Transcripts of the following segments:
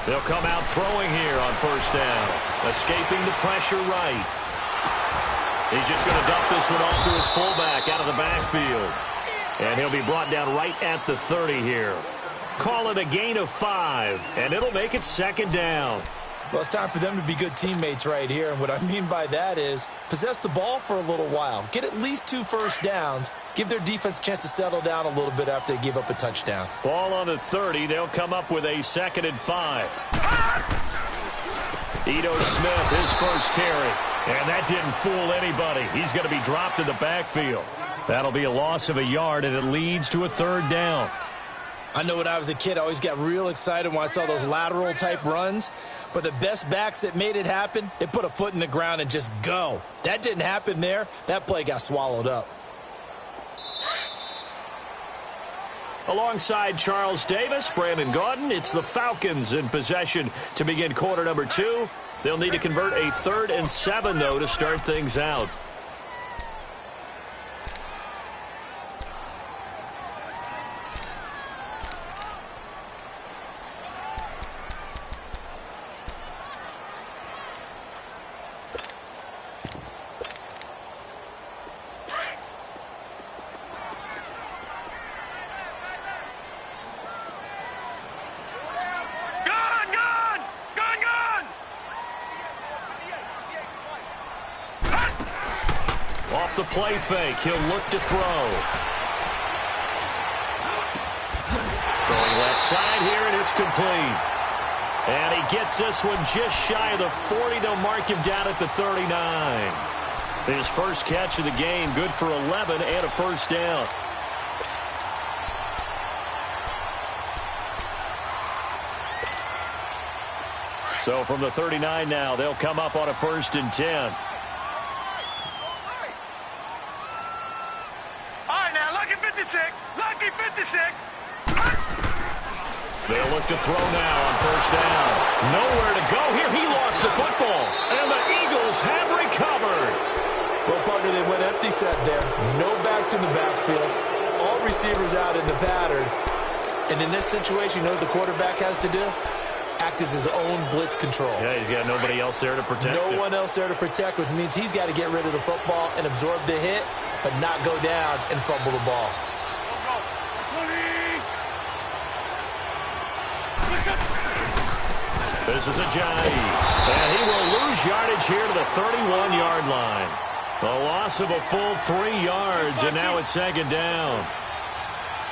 They'll come out throwing here on first down. Escaping the pressure right. He's just going to dump this one off to his fullback out of the backfield. And he'll be brought down right at the 30 here. Call it a gain of 5, and it'll make it second down. Well, it's time for them to be good teammates right here. And what I mean by that is possess the ball for a little while. Get at least 2 first downs. Give their defense a chance to settle down a little bit after they give up a touchdown. Ball on the 30. They'll come up with a 2nd and 5. Ito Smith, his first carry. And that didn't fool anybody. He's going to be dropped in the backfield. That'll be a loss of a yard, and it leads to a 3rd down. I know when I was a kid, I always got real excited when I saw those lateral-type runs. But the best backs that made it happen, they put a foot in the ground and just go. That didn't happen there. That play got swallowed up. Alongside Charles Davis, Brandon Gaudin, it's the Falcons in possession to begin quarter number 2. They'll need to convert a 3rd and 7, though, to start things out. The play fake. He'll look to throw. Throwing left side here, and it's complete. And he gets this one just shy of the 40. They'll mark him down at the 39. His first catch of the game, good for 11 and a first down. So from the 39 now, they'll come up on a 1st and 10. Lucky 56. They'll look to throw now on first down. Nowhere to go here. He lost the football. And the Eagles have recovered. Well, partner, they went empty set there. No backs in the backfield. All receivers out in the pattern. And in this situation, you know what the quarterback has to do? Act as his own blitz control. Yeah, he's got nobody else there to protect him. No one else there to protect, which means he's got to get rid of the football and absorb the hit, but not go down and fumble the ball. This is Ajayi, and he will lose yardage here to the 31-yard line. A loss of a full 3 yards, and now it's 2nd down.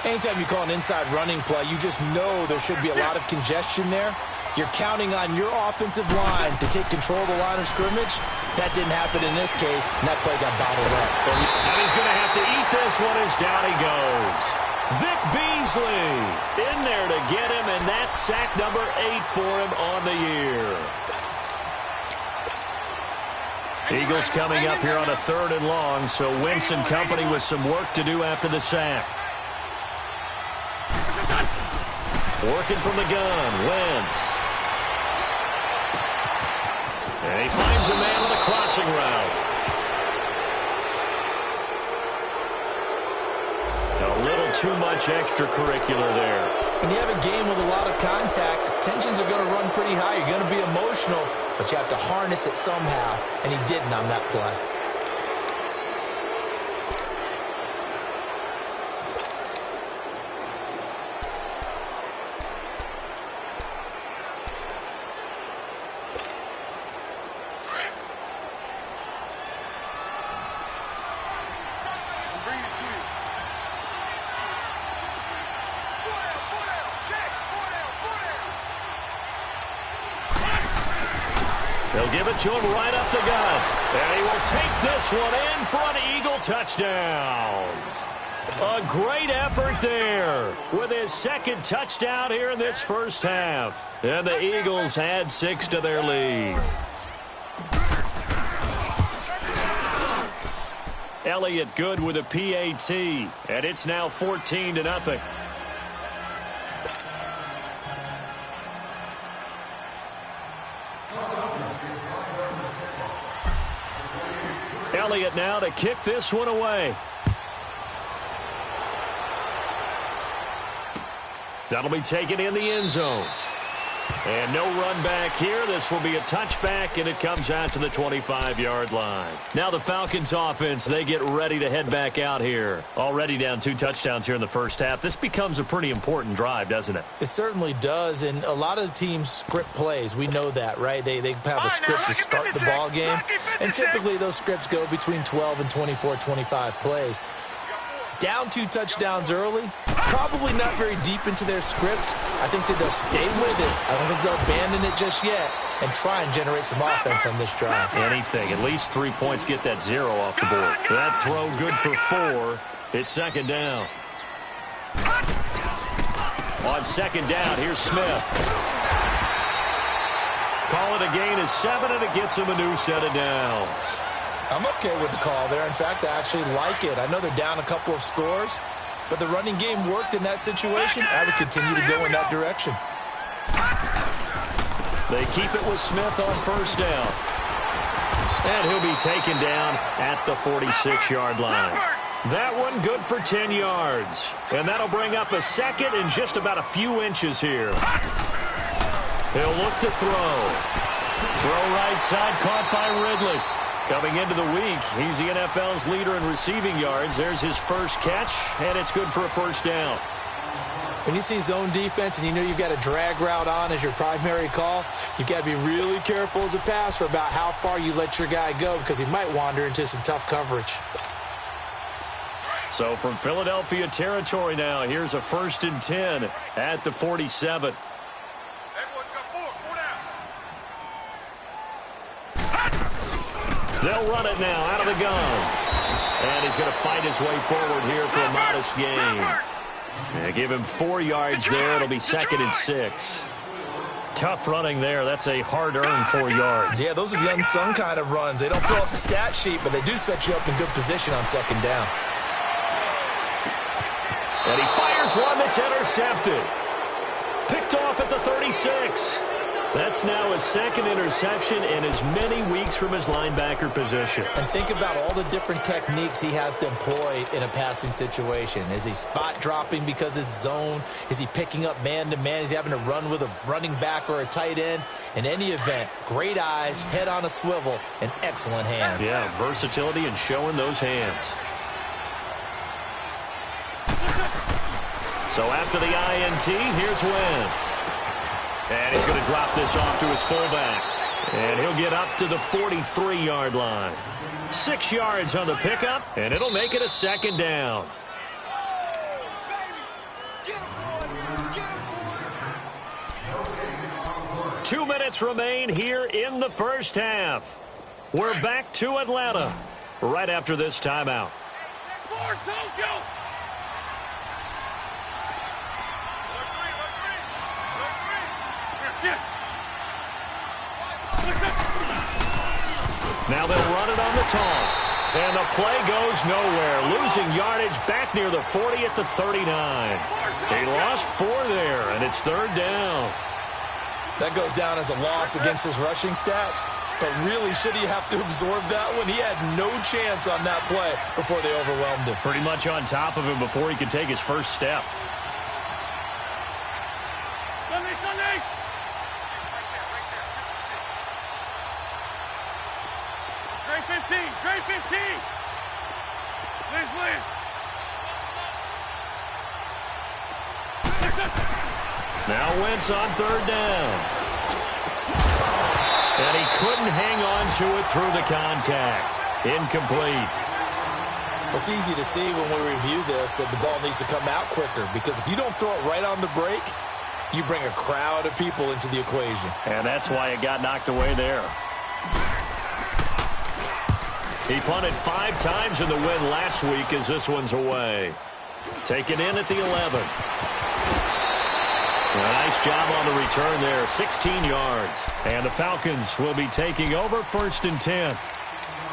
Anytime you call an inside running play, you just know there should be a lot of congestion there. You're counting on your offensive line to take control of the line of scrimmage. That didn't happen in this case, and that play got bottled up. And he's going to have to eat this one as down he goes. Vic Beasley in there to get him, and that's sack number 8 for him on the year. Eagles coming up here on a 3rd and long, so Wentz and company with some work to do after the sack. Working from the gun, Wentz. And he finds a man on a crossing route. A little too much extracurricular there. When you have a game with a lot of contact, tensions are going to run pretty high. You're going to be emotional, but you have to harness it somehow, and he didn't on that play. They'll give it to him right up the gut. And he will take this one in for an Eagle touchdown. A great effort there with his 2nd touchdown here in this first half. And the Eagles add 6 to their lead. Elliott good with a PAT, and it's now 14-0. Elliott now to kick this one away. That'll be taken in the end zone. And no run back here. This will be a touchback, and it comes out to the 25-yard line. Now the Falcons offense, they get ready to head back out here. Already down 2 touchdowns here in the first half. This becomes a pretty important drive, doesn't it? It certainly does, and a lot of the teams script plays. We know that, right? They have a script to start the ball game, and typically those scripts go between 12 and 24, 25 plays. Down 2 touchdowns early, probably not very deep into their script. I think that they'll stay with it. I don't think they'll abandon it just yet and try and generate some offense on this drive. Anything. At least 3 points, get that 0 off the board. That throw good for 4. It's second down. On second down, here's Smith. Call it a gain of 7, and it gets him a new set of downs. I'm okay with the call there. In fact, I actually like it. I know they're down a couple of scores, but the running game worked in that situation. I would continue to go in that direction. They keep it with Smith on first down. And he'll be taken down at the 46-yard line. That one good for 10 yards. And that'll bring up a second and just about a few inches here. He'll look to throw. Throw right side, caught by Ridley. Coming into the week, he's the NFL's leader in receiving yards. There's his first catch, and it's good for a first down. When you see zone defense and you know you've got a drag route on as your primary call, you've got to be really careful as a passer about how far you let your guy go because he might wander into some tough coverage. So from Philadelphia territory now, here's a 1st and 10 at the 47. They'll run it now out of the gun. And he's going to fight his way forward here for a modest gain. Yeah, give him 4 yards there. It'll be 2nd and 6. Tough running there. That's a hard-earned 4 yards. Yeah, those are the unsung kind of runs. They don't fill up the stat sheet, but they do set you up in good position on second down. And he fires one that's intercepted. Picked off at the 36. That's now his 2nd interception in as many weeks from his linebacker position. And think about all the different techniques he has to employ in a passing situation. Is he spot dropping because it's zone? Is he picking up man-to-man? Is he having to run with a running back or a tight end? In any event, great eyes, head on a swivel, and excellent hands. Yeah, versatility and showing those hands. So after the INT, here's Wentz. And he's going to drop this off to his fullback. And he'll get up to the 43-yard line. 6 yards on the pickup, and it'll make it a 2nd down. Two minutes remain here in the first half. We're back to Atlanta right after this timeout. Now they'll run it on the toss. And the play goes nowhere. Losing yardage back near the 40 at the 39. He lost 4 there, and it's 3rd down. That goes down as a loss against his rushing stats. But really, should he have to absorb that one? He had no chance on that play before they overwhelmed him. Pretty much on top of him before he could take his first step. Sunday! Trey 15! Please! Now Wentz on 3rd down. And he couldn't hang on to it through the contact. Incomplete. It's easy to see when we review this that the ball needs to come out quicker because if you don't throw it right on the break, you bring a crowd of people into the equation. And that's why it got knocked away there. He punted 5 times in the win last week as this one's away. Taken in at the 11. Nice job on the return there, 16 yards. And the Falcons will be taking over 1st and 10.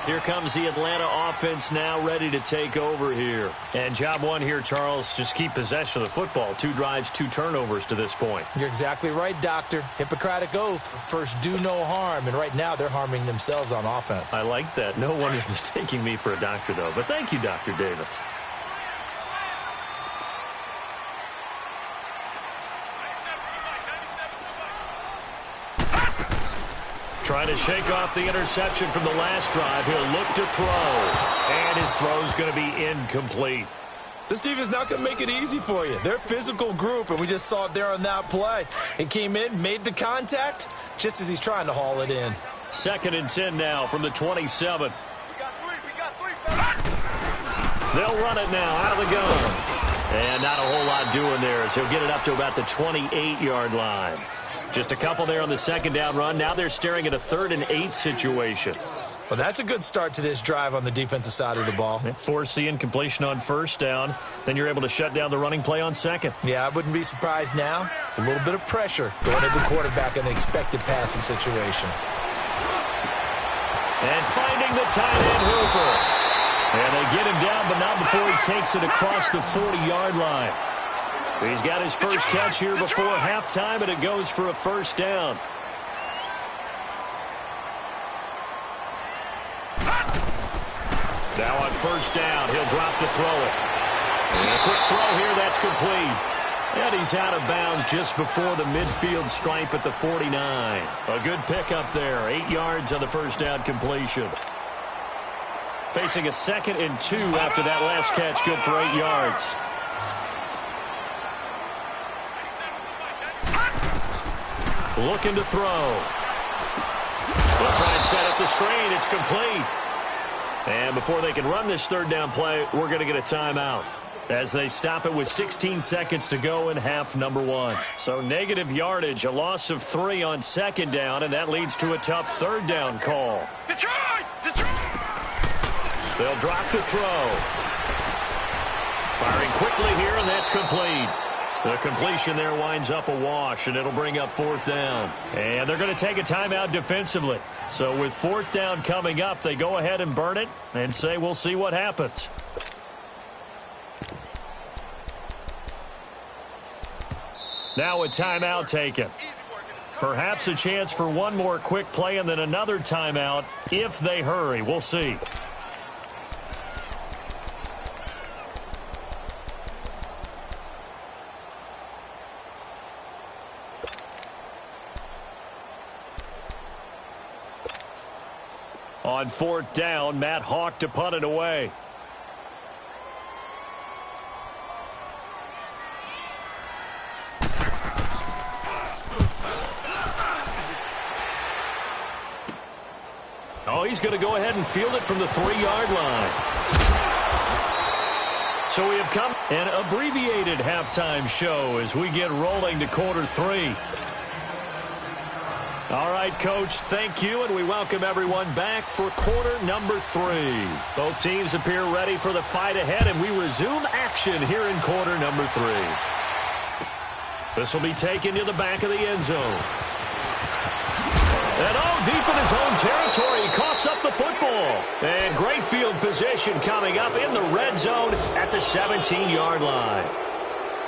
Here comes the Atlanta offense now ready to take over here. And job one here, Charles, just keep possession of the football. 2 drives, 2 turnovers to this point. You're exactly right, Doctor. Hippocratic oath. First, do no harm. And right now, they're harming themselves on offense. I like that. No one is mistaking me for a doctor, though. But thank you, Dr. Davis. Trying to shake off the interception from the last drive. He'll look to throw. And his throw's going to be incomplete. This defense not going to make it easy for you. They're a physical group, and we just saw it there on that play. He came in, made the contact, just as he's trying to haul it in. 2nd and 10 now from the 27. They'll run it now out of the gun. And not a whole lot doing there as he'll get it up to about the 28-yard line. Just a couple there on the 2nd down run. Now they're staring at a 3rd and 8 situation. Well, that's a good start to this drive on the defensive side of the ball. Force the incompletion on 1st down. Then you're able to shut down the running play on 2nd. Yeah, I wouldn't be surprised now. A little bit of pressure going at the quarterback in the expected passing situation. And finding the tight end, Hooper. And they get him down, but not before he takes it across the 40-yard line. He's got his first catch here before halftime, and it goes for a 1st down. Now on 1st down, he'll drop to throw it. And a quick throw here, that's complete. And he's out of bounds just before the midfield stripe at the 49. A good pickup there, 8 yards on the 1st down completion. Facing a 2nd and 2 after that last catch, good for 8 yards. Looking to throw. They'll try and set up the screen. It's complete. And before they can run this 3rd down play, we're going to get a timeout as they stop it with 16 seconds to go in half number 1. So negative yardage, a loss of 3 on 2nd down, and that leads to a tough 3rd down call. Detroit! Detroit! They'll drop to throw. Firing quickly here, and that's complete. The completion there winds up a wash, and it'll bring up 4th down. And they're going to take a timeout defensively. So with 4th down coming up, they go ahead and burn it and say we'll see what happens. Now a timeout taken. Perhaps a chance for one more quick play and then another timeout if they hurry. We'll see. On 4th down, Matt Hawk to punt it away. Oh, he's going to go ahead and field it from the 3-yard line. So we have come an abbreviated halftime show as we get rolling to quarter 3. All right, Coach, thank you, and we welcome everyone back for quarter number 3. Both teams appear ready for the fight ahead, and we resume action here in quarter number 3. This will be taken to the back of the end zone. And deep in his own territory, he coughs up the football. And great field position coming up in the red zone at the 17-yard line.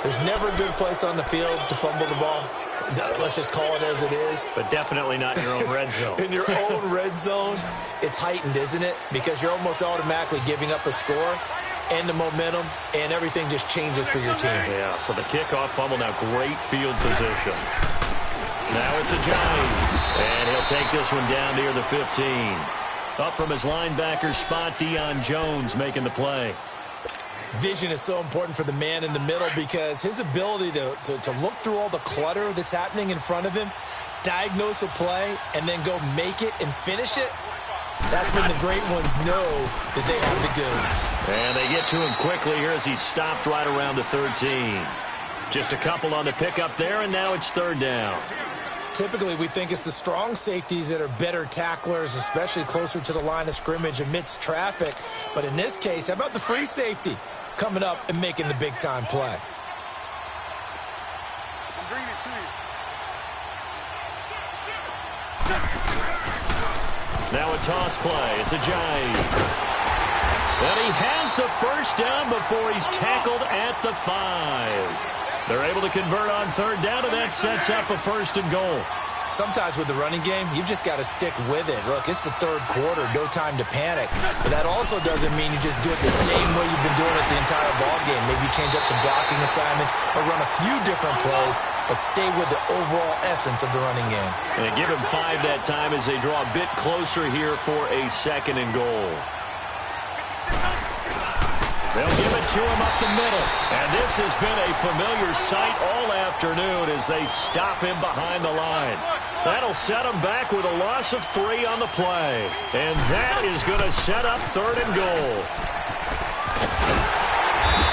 There's never a good place on the field to fumble the ball. Let's just call it as it is. But definitely not in your own red zone. In your own red zone, it's heightened, isn't it? Because you're almost automatically giving up a score and the momentum, and everything just changes for your team. Yeah, so the kickoff fumble, now great field position. Now it's a Johnny, and he'll take this one down near the 15. Up from his linebacker spot, Deion Jones making the play. Vision is so important for the man in the middle because his ability to look through all the clutter that's happening in front of him, diagnose a play, and then go make it and finish it, that's when the great ones know that they have the goods. And they get to him quickly here as he stopped right around the 13. Just a couple on the pickup there, and now it's 3rd down. Typically, we think it's the strong safeties that are better tacklers, especially closer to the line of scrimmage amidst traffic. But in this case, how about the free safety coming up and making the big-time play? I'm bringing it to you. Now a toss play. It's a Giant. And he has the first down before he's tackled at the 5. They're able to convert on 3rd down, and that sets up a 1st and goal. Sometimes with the running game, you've just got to stick with it. Look, it's the third quarter, no time to panic. But that also doesn't mean you just do it the same way you've been doing it the entire ball game. Maybe change up some blocking assignments or run a few different plays, but stay with the overall essence of the running game. And give him 5 that time as they draw a bit closer here for a 2nd and goal. They'll give it to him up the middle. And this has been a familiar sight all afternoon as they stop him behind the line. That'll set him back with a loss of 3 on the play. And that is going to set up 3rd and goal.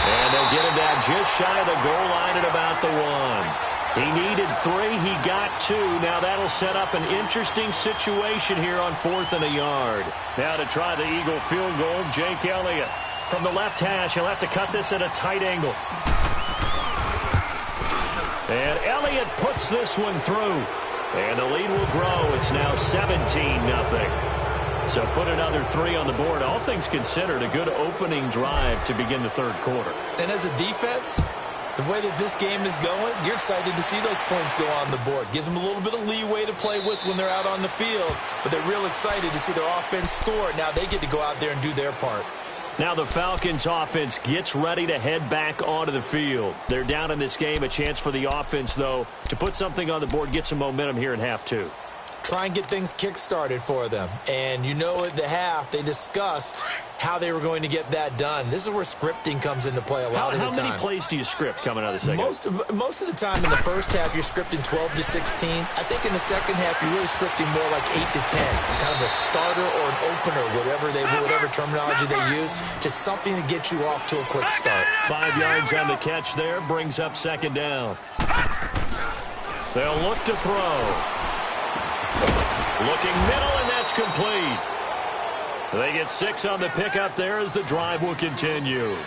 And they'll get him down just shy of the goal line at about the 1. He needed 3. He got 2. Now that'll set up an interesting situation here on 4th and a yard. Now to try the Eagle field goal, Jake Elliott. From the left hash, he'll have to cut this at a tight angle. And Elliott puts this one through. And the lead will grow. It's now 17-0. So put another 3 on the board. All things considered, a good opening drive to begin the 3rd quarter. And as a defense, the way that this game is going, you're excited to see those points go on the board. Gives them a little bit of leeway to play with when they're out on the field. But they're real excited to see their offense score. Now they get to go out there and do their part. Now the Falcons offense gets ready to head back onto the field. They're down in this game. A chance for the offense, though, to put something on the board, get some momentum here in half 2. Try and get things kick-started for them. And you know at the half, they discussed how they were going to get that done. This is where scripting comes into play a lot of the time. How many plays do you script coming out of the second? Most of the time in the first half, you're scripting 12 to 16. I think in the second half, you're really scripting more like 8 to 10. Kind of a starter or an opener, whatever terminology they use, just something to get you off to a quick start. 5 yards on the catch there, brings up 2nd down. They'll look to throw. Looking middle, and that's complete. They get 6 on the pickup there as the drive will continue.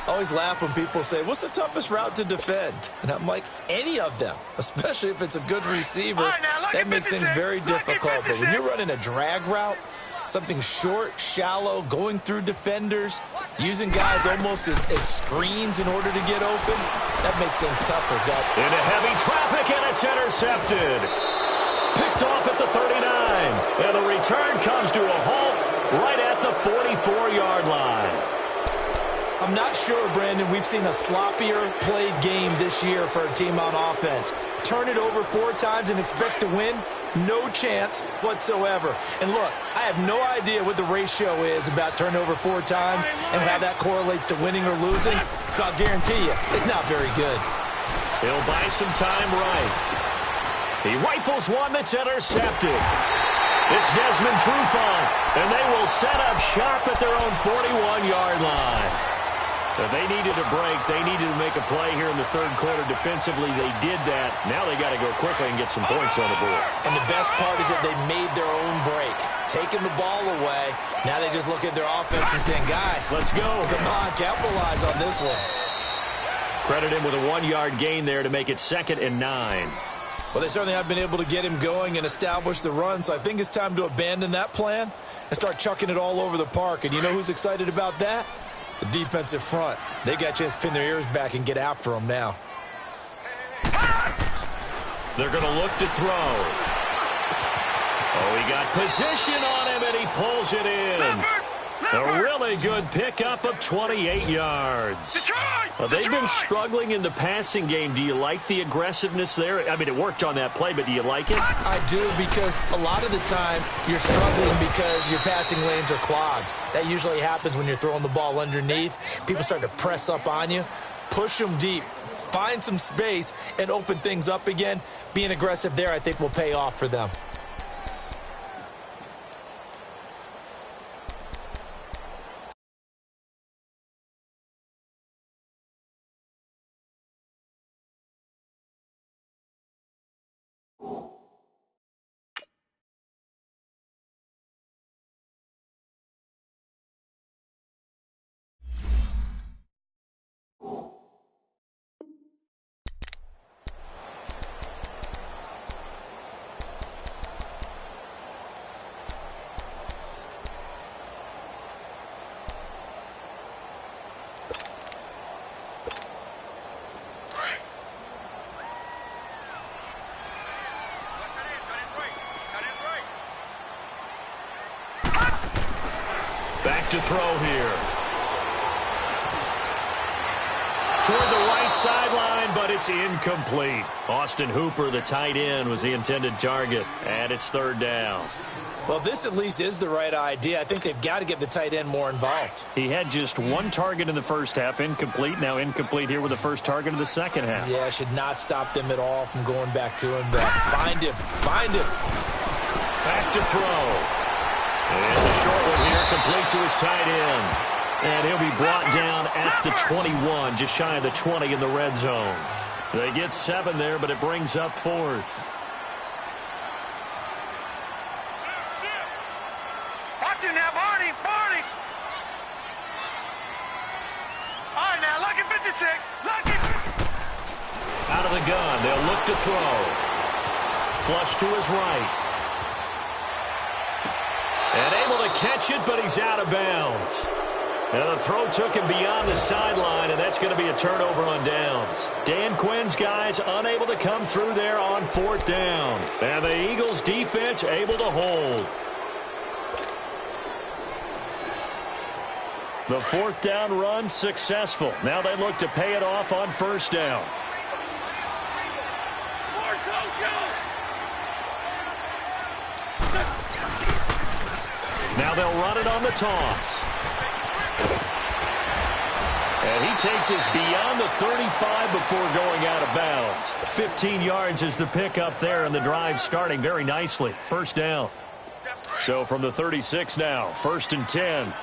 I always laugh when people say, what's the toughest route to defend? And I'm like, any of them, especially if it's a good receiver. That makes things very difficult. But when you're running a drag route, something short, shallow, going through defenders, using guys almost as screens in order to get open, that makes things tougher. Into heavy traffic, and it's intercepted. Picked off at the 39. And the return comes to a halt right at the 44-yard line. I'm not sure, Brandon, we've seen a sloppier played game this year for a team on offense. Turn it over 4 times and expect to win? No chance whatsoever. And look, I have no idea what the ratio is about turnover 4 times and how that correlates to winning or losing. But I'll guarantee you, it's not very good. He'll buy some time right. He rifles one that's intercepted. It's Desmond Trufant, and they will set up shop at their own 41-yard line. They needed a break. They needed to make a play here in the 3rd quarter defensively. They did that. Now they got to go quickly and get some points on the board. And the best part is that they made their own break, taking the ball away. Now they just look at their offense and saying, guys, let's go. Come on, capitalize on this one. Credit him with a 1-yard gain there to make it 2nd and 9. Well, they certainly have been able to get him going and establish the run, so I think it's time to abandon that plan and start chucking it all over the park. And you know who's excited about that? The defensive front. They got a chance to pin their ears back and get after them now. They're going to look to throw. Oh, he got position on him, and he pulls it in. A really good pickup of 28 yards. They've been struggling in the passing game. Do you like the aggressiveness there? I mean, it worked on that play, but do you like it? I do, because a lot of the time you're struggling because your passing lanes are clogged. That usually happens when you're throwing the ball underneath. People start to press up on you. Push them deep. Find some space and open things up again. Being aggressive there, I think, will pay off for them. Back to throw here. Toward the right sideline, but it's incomplete. Austin Hooper, the tight end, was the intended target, and it's third down. Well, this at least is the right idea. I think they've got to get the tight end more involved. He had just one target in the first half, incomplete. Now incomplete here with the first target of the second half. Yeah, should not stop them at all from going back to him. But find him. Find him. Back to throw. And it's a short one here, complete to his tight end. And he'll be brought down at the 21, just shy of the 20 in the red zone. They get 7 there, but it brings up 4th. Watch it now, Barney. Barney. All right, now, lucky 56. Lucky. Out of the gun, they'll look to throw. Flush to his right. And able to catch it, but he's out of bounds. And the throw took him beyond the sideline, and that's going to be a turnover on downs. Dan Quinn's guys unable to come through there on 4th down. And the Eagles' defense able to hold. The 4th down run successful. Now they look to pay it off on 1st down. Now they'll run it on the toss. And he takes us beyond the 35 before going out of bounds. 15 yards is the pickup there, and the drive starting very nicely. 1st down. So from the 36 now, 1st and 10.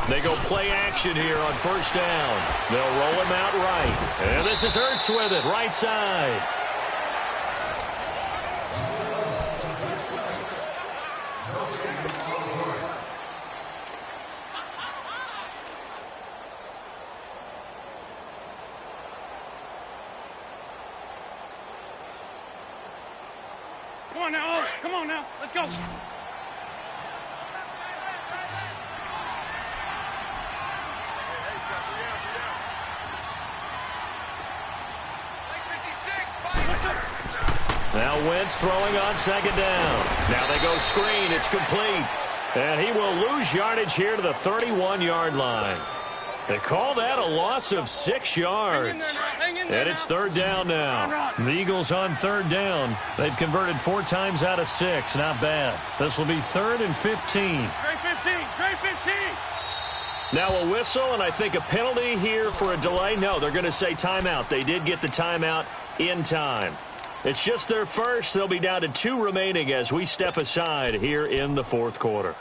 They go play action here on 1st down. They'll roll him out right. And this is Ertz with it, right side. Come on now. Oh, come on now. Let's go. Now Wentz throwing on 2nd down. Now they go screen. It's complete. And he will lose yardage here to the 31-yard line. They call that a loss of 6 yards. And it's 3rd down now. The Eagles on 3rd down. They've converted 4 times out of 6. Not bad. This will be 3rd and 15. Great 15. Great 15. Now a whistle, and I think a penalty here for a delay. No, they're going to say timeout. They did get the timeout in time. It's just their first. They'll be down to 2 remaining as we step aside here in the 4th quarter.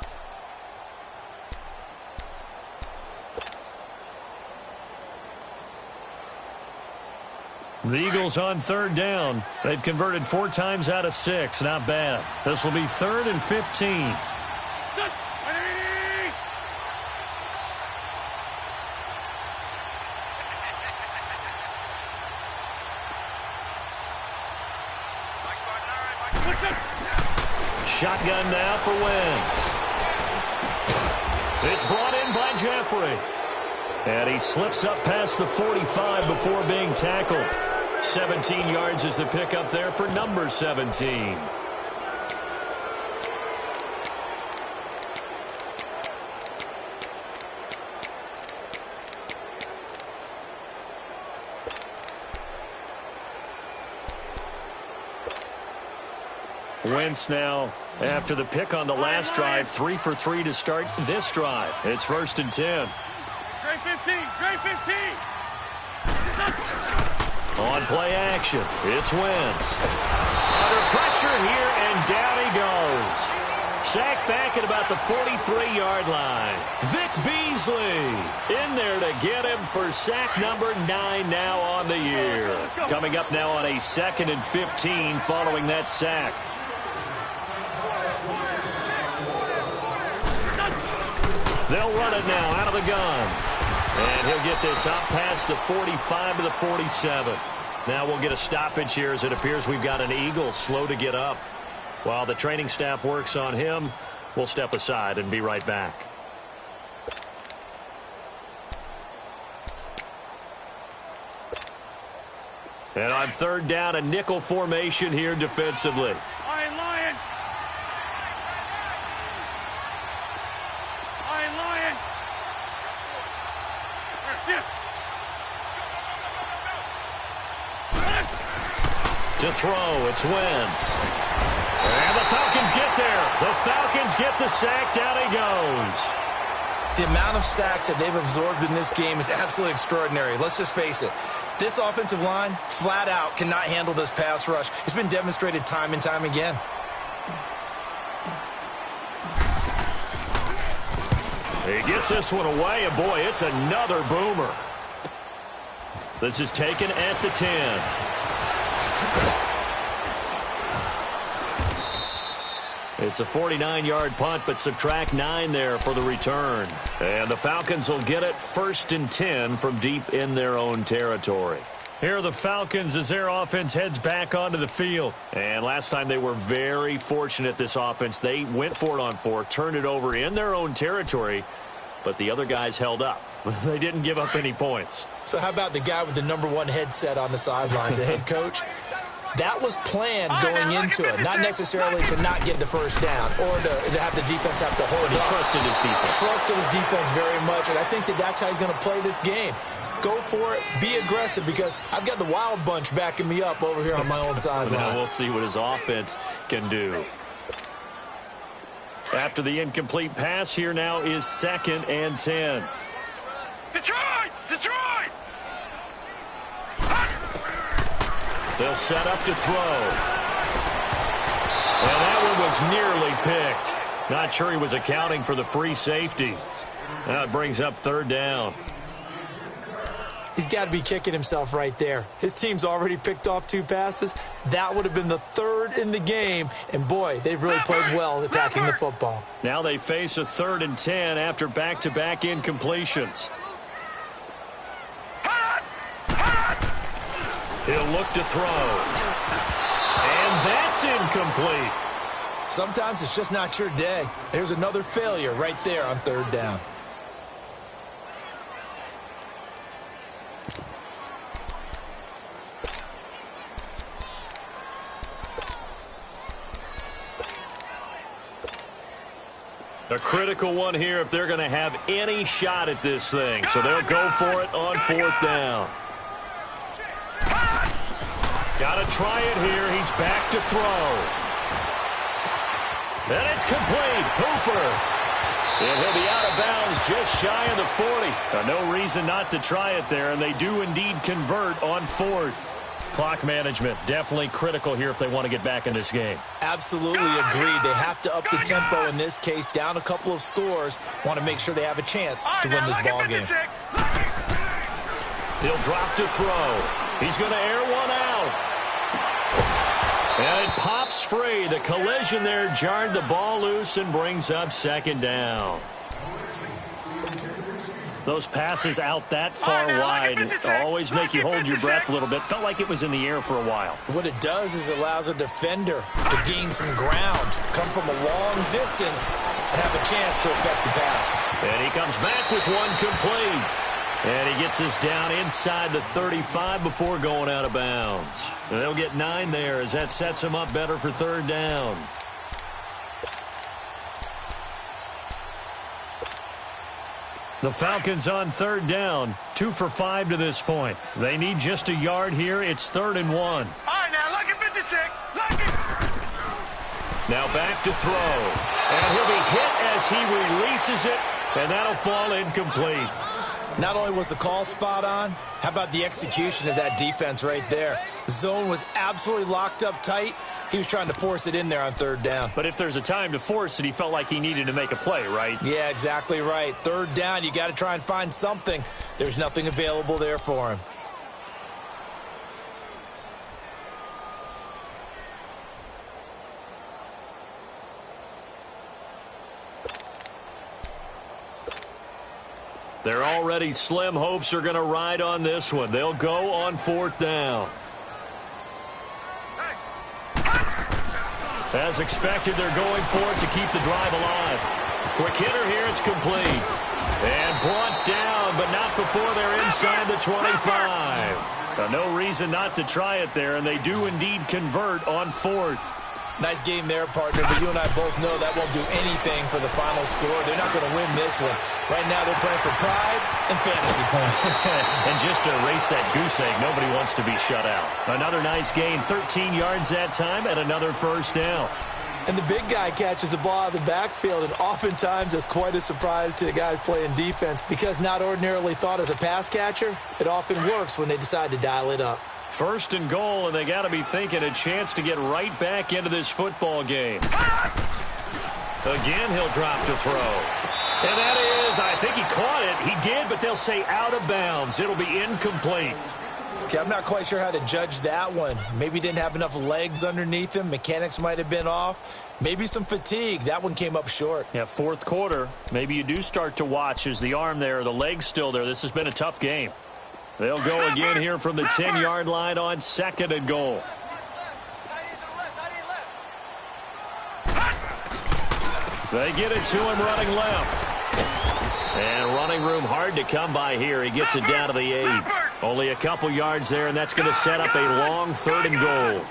The Eagles on 3rd down. They've converted 4 times out of 6. Not bad. This will be 3rd and 15. Shotgun now for Wentz. It's brought in by Jeffrey. And he slips up past the 45 before being tackled. 17 yards is the pickup there for number 17. Wentz now, after the pick on the last drive, 3 for 3 to start this drive. It's 1st and 10. Great 15. Great 15. On play action, it's Wentz. Under pressure here, and down he goes. Sacked back at about the 43-yard line. Vic Beasley in there to get him for sack number 9 now on the year. Coming up now on a 2nd and 15 following that sack. They'll run it now out of the gun. And he'll get this up past the 45 to the 47. Now we'll get a stoppage here as it appears we've got an Eagle slow to get up. While the training staff works on him, we'll step aside and be right back. And on third down, a nickel formation here defensively. Lion, Lion. Lion, Lion. Shift. To throw, it's Wentz. And the Falcons get there. The Falcons get the sack. Down he goes. The amount of sacks that they've absorbed in this game is absolutely extraordinary. Let's just face it. This offensive line, flat out, cannot handle this pass rush. It's been demonstrated time and time again. He gets this one away, and boy, it's another boomer. This is taken at the 10. It's a 49-yard punt, but subtract 9 there for the return. And the Falcons will get it 1st and 10 from deep in their own territory. Here are the Falcons as their offense heads back onto the field. And last time they were very fortunate, this offense. They went for it on 4, turned it over in their own territory, but the other guys held up. They didn't give up any points. So how about the guy with the #1 headset on the sidelines, the head coach? That was planned going into it, not necessarily to not get the first down or to have the defense have to hold it. He trusted his defense. Trusted his defense very much, and I think that's how he's going to play this game. Go for it, be aggressive, because I've got the wild bunch backing me up over here on my own sideline. Now we'll see what his offense can do. After the incomplete pass, here now is 2nd and 10. Detroit! Detroit! They'll set up to throw. And that one was nearly picked. Not sure he was accounting for the free safety. Now it brings up 3rd down. He's got to be kicking himself right there. His team's already picked off 2 passes. That would have been the 3rd in the game. And, boy, they've really played well attacking the football. Now they face a 3rd and 10 after back-to-back incompletions. He'll look to throw. And that's incomplete. Sometimes it's just not your day. There's another failure right there on 3rd down. A critical one here if they're going to have any shot at this thing. So they'll go for it on 4th down. Got to try it here. He's back to throw. And it's complete. Hooper. And he'll be out of bounds just shy of the 40. No reason not to try it there, and they do indeed convert on 4th. Clock management, definitely critical here if they want to get back in this game. Absolutely agreed. They have to up the tempo in this case, down a couple of scores. Want to make sure they have a chance to win this ball game. He'll drop to throw. He's going to air one out. And it pops free. The collision there jarred the ball loose and brings up 2nd down. Those passes out that far wide always make you hold your breath a little bit. Felt like it was in the air for a while. What it does is it allows a defender to gain some ground, come from a long distance, and have a chance to affect the pass. And he comes back with one complete. And he gets this down inside the 35 before going out of bounds. And they'll get 9 there as that sets him up better for 3rd down. The Falcons on 3rd down, 2 for 5 to this point. They need just a yard here. It's 3rd and 1. All right, now, look at 56. Look at... Now back to throw. And he'll be hit as he releases it, and that'll fall incomplete. Not only was the call spot on, how about the execution of that defense right there? The zone was absolutely locked up tight. He was trying to force it in there on 3rd down. But if there's a time to force it, he felt like he needed to make a play, right? Yeah, exactly right. 3rd down, you got to try and find something. There's nothing available there for him. They're already slim hopes are going to ride on this one. They'll go on 4th down. As expected, they're going for it to keep the drive alive. Quick hitter here, it's complete. And brought down, but not before they're inside the 25. Now, no reason not to try it there, and they do indeed convert on 4th. Nice game there, partner, but you and I both know that won't do anything for the final score. They're not going to win this one. Right now they're playing for pride and fantasy points. And just to erase that goose egg, nobody wants to be shut out. Another nice gain, 13 yards that time, and another first down. And the big guy catches the ball out of the backfield, and oftentimes it's quite a surprise to the guys playing defense because not ordinarily thought as a pass catcher, it often works when they decide to dial it up. 1st and goal, and they got to be thinking a chance to get right back into this football game. Again, he'll drop to throw. And that is, I think he caught it. He did, but they'll say out of bounds. It'll be incomplete. Okay, I'm not quite sure how to judge that one. Maybe didn't have enough legs underneath him. Mechanics might have been off. Maybe some fatigue. That one came up short. Yeah, 4th quarter. Maybe you do start to watch as the arm there, the leg's still there. This has been a tough game. They'll go again here from the 10-yard line on 2nd and goal. They get it to him running left. And running room hard to come by here. He gets it down to the 8. Only a couple yards there, and that's going to set up a long 3rd and goal.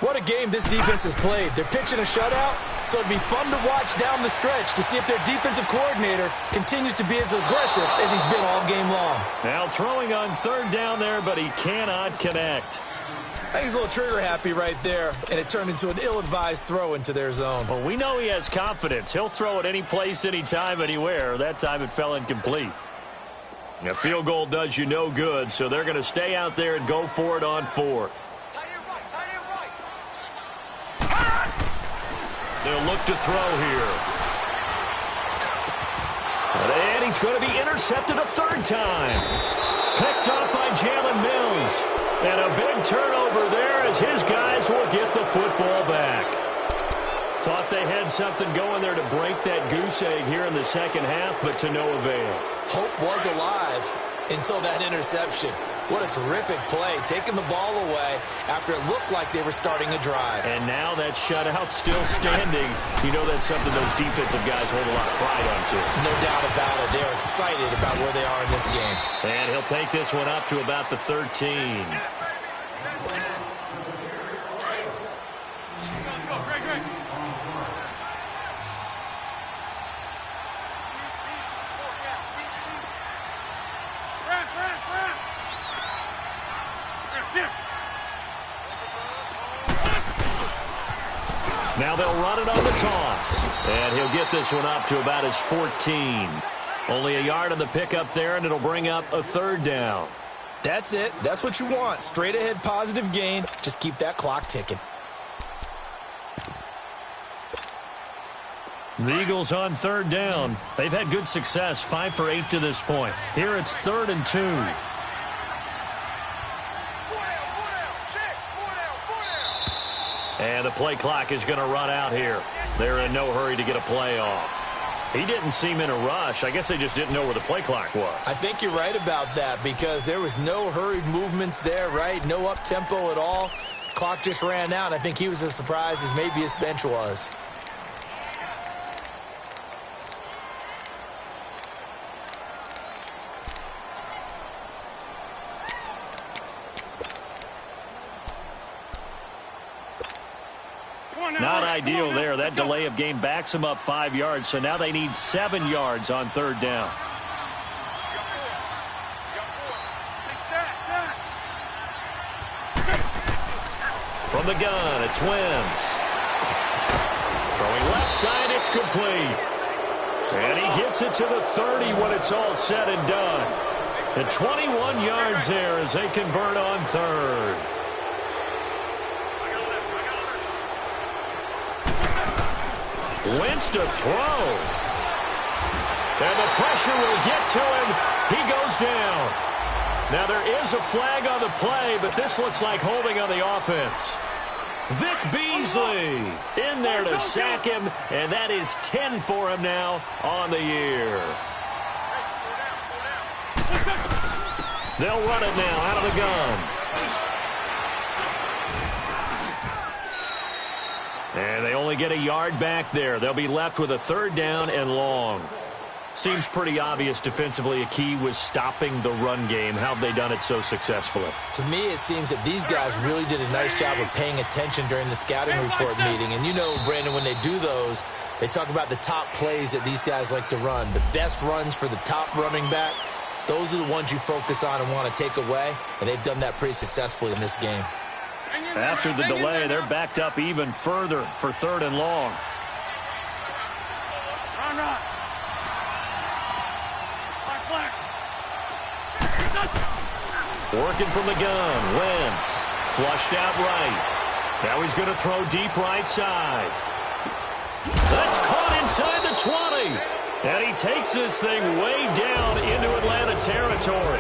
What a game this defense has played. They're pitching a shutout, so it'd be fun to watch down the stretch to see if their defensive coordinator continues to be as aggressive as he's been all game long. Now throwing on 3rd down there, but he cannot connect. I think he's a little trigger happy right there, and it turned into an ill-advised throw into their zone. Well, we know he has confidence. He'll throw it any place, anytime, anywhere. That time it fell incomplete. And a field goal does you no good, so they're going to stay out there and go for it on 4th. They'll look to throw here. And he's going to be intercepted a 3rd time. Picked up by Jalen Mills. And a big turnover there as his guys will get the football back. Thought they had something going there to break that goose egg here in the 2nd half, but to no avail. Hope was alive until that interception. What a terrific play, taking the ball away after it looked like they were starting a drive. And now that shutout still standing. You know that's something those defensive guys hold a lot of pride on, too. No doubt about it. They're excited about where they are in this game. And he'll take this one up to about the 13. Let's go, Greg. Now they'll run it on the toss. And he'll get this one up to about his 14. Only a yard on the pickup there, and it'll bring up a 3rd down. That's it. That's what you want. Straight ahead positive gain. Just keep that clock ticking. The Eagles on 3rd down. They've had good success, 5 for 8 to this point. Here it's 3rd and 2. And the play clock is going to run out here. They're in no hurry to get a play off. He didn't seem in a rush. I guess they just didn't know where the play clock was. I think you're right about that because there was no hurried movements there, right? No up-tempo at all. Clock just ran out. I think he was as surprised as maybe his bench was. Not ideal there. That delay of game backs them up 5 yards, so now they need 7 yards on 3rd down. From the gun, it's Wentz. Throwing left side, it's complete. And he gets it to the 30 when it's all said and done. The 21 yards there as they convert on 3rd. Wentz to throw. And the pressure will get to him. He goes down. Now there is a flag on the play, but this looks like holding on the offense. Vic Beasley in there to sack him, and that is 10 for him now on the year. They'll run it now out of the gun. And they only get a yard back there. They'll be left with a 3rd down and long. Seems pretty obvious defensively a key was stopping the run game. How have they done it so successfully? To me, it seems that these guys really did a nice job of paying attention during the scouting report meeting. And you know, Brandon, when they do those, they talk about the top plays that these guys like to run. The best runs for the top running back, those are the ones you focus on and want to take away. And they've done that pretty successfully in this game. After the delay, they're backed up even further for 3rd and long. Run. Working from the gun. Wentz flushed out right. Now he's going to throw deep right side. That's caught inside the 20. And he takes this thing way down into Atlanta territory.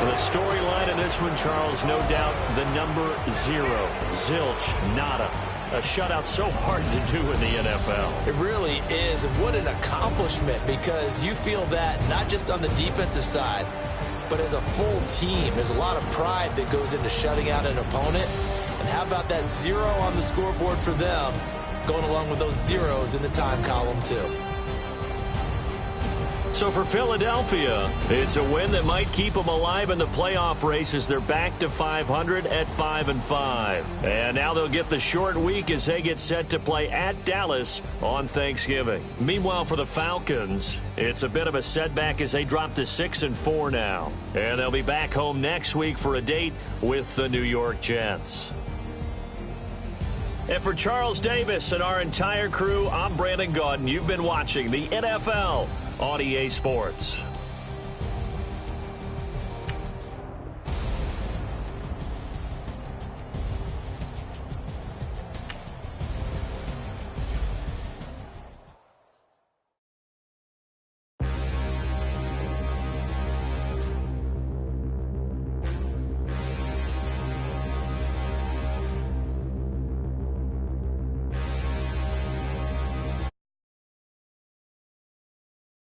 The storyline in this one, Charles, no doubt the number 0. Zilch, nada. A shutout so hard to do in the NFL. It really is, and what an accomplishment, because you feel that not just on the defensive side, but as a full team. There's a lot of pride that goes into shutting out an opponent. And how about that 0 on the scoreboard for them, going along with those zeros in the time column too. So for Philadelphia, it's a win that might keep them alive in the playoff race as they're back to 500 at 5-5. And now they'll get the short week as they get set to play at Dallas on Thanksgiving. Meanwhile, for the Falcons, it's a bit of a setback as they drop to 6-4 now. And they'll be back home next week for a date with the New York Jets. And for Charles Davis and our entire crew, I'm Brandon Gaudin. You've been watching the NFL on EA Sports.